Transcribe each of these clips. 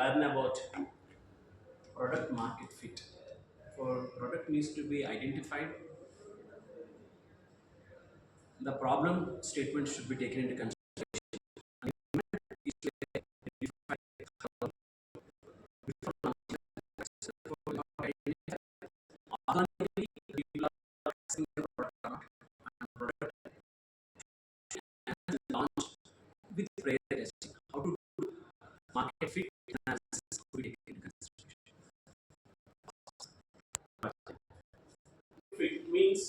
learn about product market fit. For product needs to be identified, the problem statement should be taken into consideration. Is to identify organically people are asking the product or not, and product launch with prior testing. How to do market fit analysis could be taken into consideration. Fit means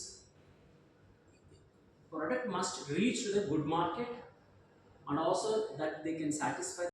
product must reach to the good market and also that they can satisfy